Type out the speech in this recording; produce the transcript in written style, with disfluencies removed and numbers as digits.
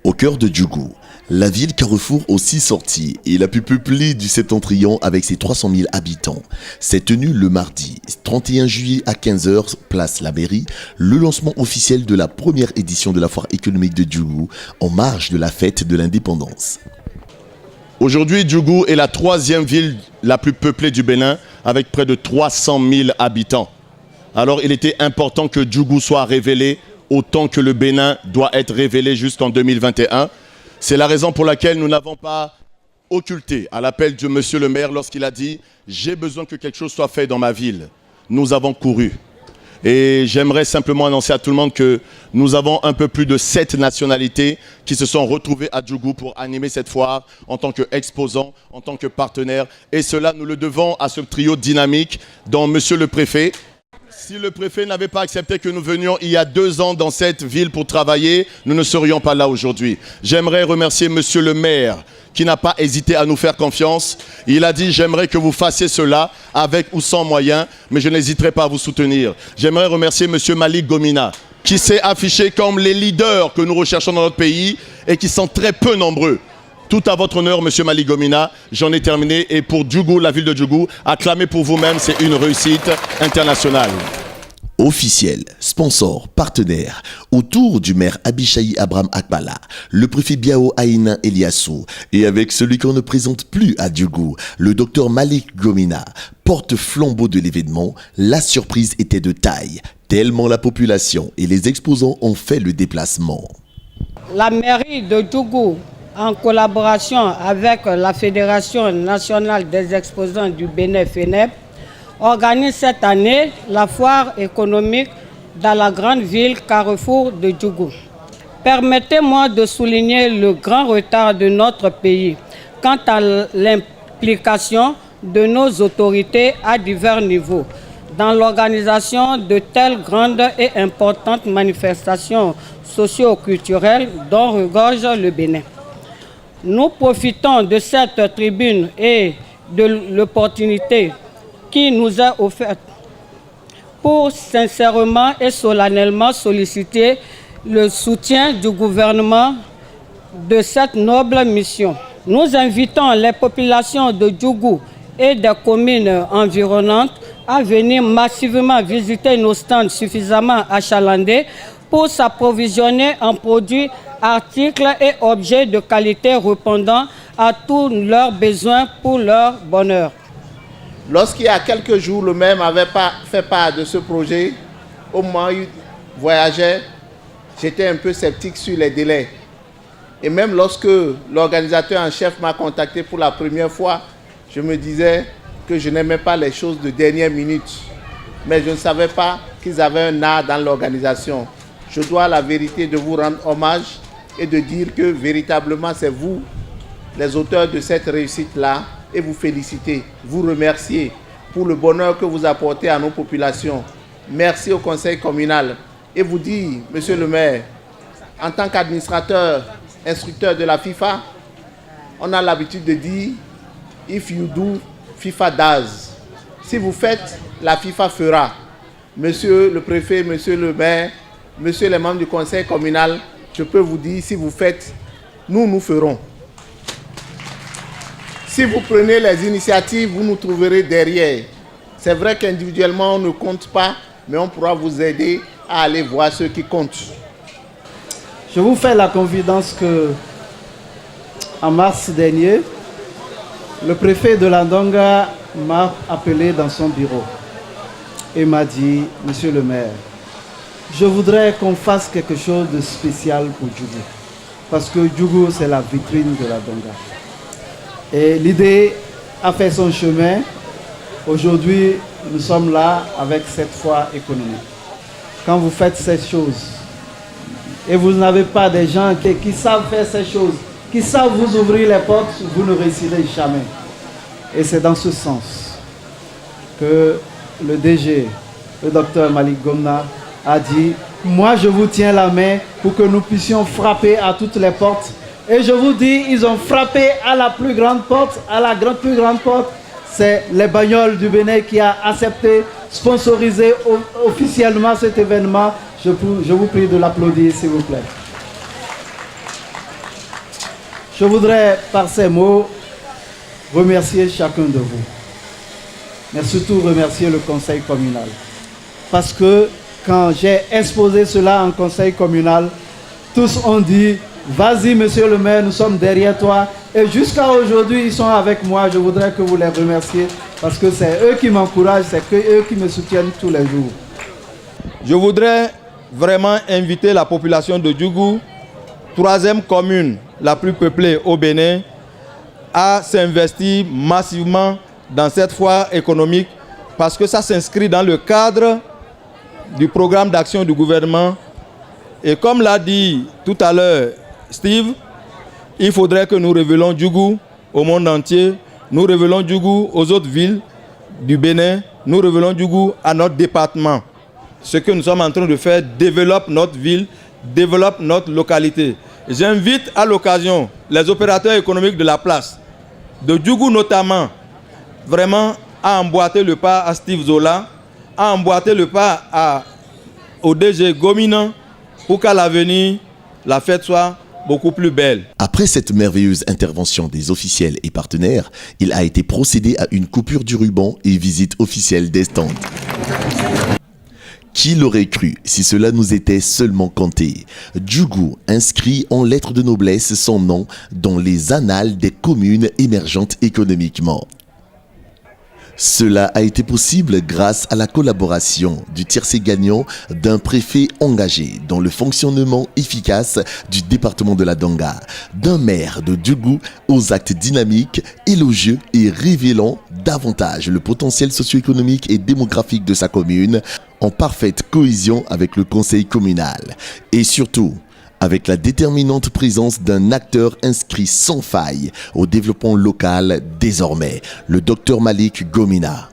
Au cœur de Djougou, la ville carrefour aux 6 sorties et la plus peuplée du septentrion avec ses 300 000 habitants, s'est tenu le mardi 31 juillet à 15h, place La Mairie, le lancement officiel de la première édition de la foire économique de Djougou en marge de la fête de l'indépendance. Aujourd'hui, Djougou est la 3e ville la plus peuplée du Bénin avec près de 300 000 habitants. Alors il était important que Djougou soit révélé autant que le Bénin doit être révélé jusqu'en 2021. C'est la raison pour laquelle nous n'avons pas occulté à l'appel de monsieur le maire lorsqu'il a dit « J'ai besoin que quelque chose soit fait dans ma ville ». Nous avons couru. Et j'aimerais simplement annoncer à tout le monde que nous avons un peu plus de 7 nationalités qui se sont retrouvées à Djougou pour animer cette foire en tant qu'exposants, en tant que partenaires. Et cela, nous le devons à ce trio dynamique dont monsieur le préfet. Si le préfet n'avait pas accepté que nous venions il y a 2 ans dans cette ville pour travailler, nous ne serions pas là aujourd'hui. J'aimerais remercier monsieur le maire qui n'a pas hésité à nous faire confiance. Il a dit « J'aimerais que vous fassiez cela avec ou sans moyens, mais je n'hésiterai pas à vous soutenir. » J'aimerais remercier monsieur Malik Gomina qui s'est affiché comme les leaders que nous recherchons dans notre pays et qui sont très peu nombreux. Tout à votre honneur, monsieur Malik Gomina, j'en ai terminé. Et pour Djougou, la ville de Djougou, acclamez pour vous-même, c'est une réussite internationale. Officiels, sponsors, partenaires, autour du maire Abishaï Abraham Akbala, le préfet Biao Aïna Eliassou et avec celui qu'on ne présente plus à Djougou, le docteur Malik Gomina, porte-flambeau de l'événement, la surprise était de taille, tellement la population et les exposants ont fait le déplacement. La mairie de Djougou, en collaboration avec la Fédération nationale des exposants du Bénin, FENEB, organise cette année la foire économique dans la grande ville carrefour de Djougou. Permettez-moi de souligner le grand retard de notre pays quant à l'implication de nos autorités à divers niveaux dans l'organisation de telles grandes et importantes manifestations socio-culturelles dont regorge le Bénin. Nous profitons de cette tribune et de l'opportunité qui nous est offerte pour sincèrement et solennellement solliciter le soutien du gouvernement de cette noble mission. Nous invitons les populations de Djougou et des communes environnantes à venir massivement visiter nos stands suffisamment achalandés pour s'approvisionner en produits, articles et objets de qualité répondant à tous leurs besoins pour leur bonheur. Lorsqu'il y a quelques jours, le maire m'avait fait part de ce projet, au moment où il voyageait, j'étais un peu sceptique sur les délais. Et même lorsque l'organisateur en chef m'a contacté pour la première fois, je me disais que je n'aimais pas les choses de dernière minute. Mais je ne savais pas qu'ils avaient un art dans l'organisation. Je dois à la vérité de vous rendre hommage et de dire que véritablement c'est vous, les auteurs de cette réussite-là, et vous féliciter, vous remercier pour le bonheur que vous apportez à nos populations. Merci au conseil communal et vous dire, monsieur le maire, en tant qu'administrateur, instructeur de la FIFA, on a l'habitude de dire « If you do, FIFA does ». Si vous faites, la FIFA fera. Monsieur le préfet, monsieur le maire, monsieur les membres du conseil communal, je peux vous dire, si vous faites, nous ferons. Si vous prenez les initiatives, vous nous trouverez derrière. C'est vrai qu'individuellement, on ne compte pas, mais on pourra vous aider à aller voir ceux qui comptent. Je vous fais la confidence que, en mars dernier, le préfet de Landonga m'a appelé dans son bureau et m'a dit, monsieur le maire, je voudrais qu'on fasse quelque chose de spécial pour Djougou. Parce que Djougou, c'est la vitrine de Landonga. Et l'idée a fait son chemin. Aujourd'hui, nous sommes là avec cette foire économique. Quand vous faites ces choses, et vous n'avez pas des gens qui savent faire ces choses, qui savent vous ouvrir les portes, vous ne réussirez jamais. Et c'est dans ce sens que le DG, le docteur Malik Gomina, a dit « Moi, je vous tiens la main pour que nous puissions frapper à toutes les portes. » Et je vous dis, ils ont frappé à la plus grande porte, plus grande porte. C'est les Bagnoles du Bénin qui a accepté, sponsorisé officiellement cet événement. Je vous prie de l'applaudir, s'il vous plaît. Je voudrais, par ces mots, remercier chacun de vous. Mais surtout remercier le conseil communal. Parce que quand j'ai exposé cela en conseil communal, tous ont dit, vas-y monsieur le maire, nous sommes derrière toi. Et jusqu'à aujourd'hui, ils sont avec moi. Je voudrais que vous les remerciez parce que c'est eux qui m'encouragent, c'est eux qui me soutiennent tous les jours. Je voudrais vraiment inviter la population de Djougou, troisième commune la plus peuplée au Bénin, à s'investir massivement dans cette foire économique parce que ça s'inscrit dans le cadre du programme d'action du gouvernement. Et comme l'a dit tout à l'heure Steve, il faudrait que nous révélons Djougou au monde entier, nous révélons Djougou aux autres villes du Bénin, nous révélons Djougou à notre département. Ce que nous sommes en train de faire développe notre ville, développe notre localité. J'invite à l'occasion les opérateurs économiques de la place, de Djougou notamment, vraiment à emboîter le pas à Steve Zola, à emboîter le pas au DG Gomina pour qu'à l'avenir, la fête soit beaucoup plus belle. Après cette merveilleuse intervention des officiels et partenaires, il a été procédé à une coupure du ruban et visite officielle des stands. Qui l'aurait cru si cela nous était seulement compté? Djougou inscrit en lettres de noblesse son nom dans les annales des communes émergentes économiquement. Cela a été possible grâce à la collaboration du tiercé gagnant d'un préfet engagé dans le fonctionnement efficace du département de la Donga, d'un maire de Djougou aux actes dynamiques, élogieux et révélant davantage le potentiel socio-économique et démographique de sa commune, en parfaite cohésion avec le conseil communal. Et surtout, avec la déterminante présence d'un acteur inscrit sans faille au développement local désormais, le Dr Malik Gomina.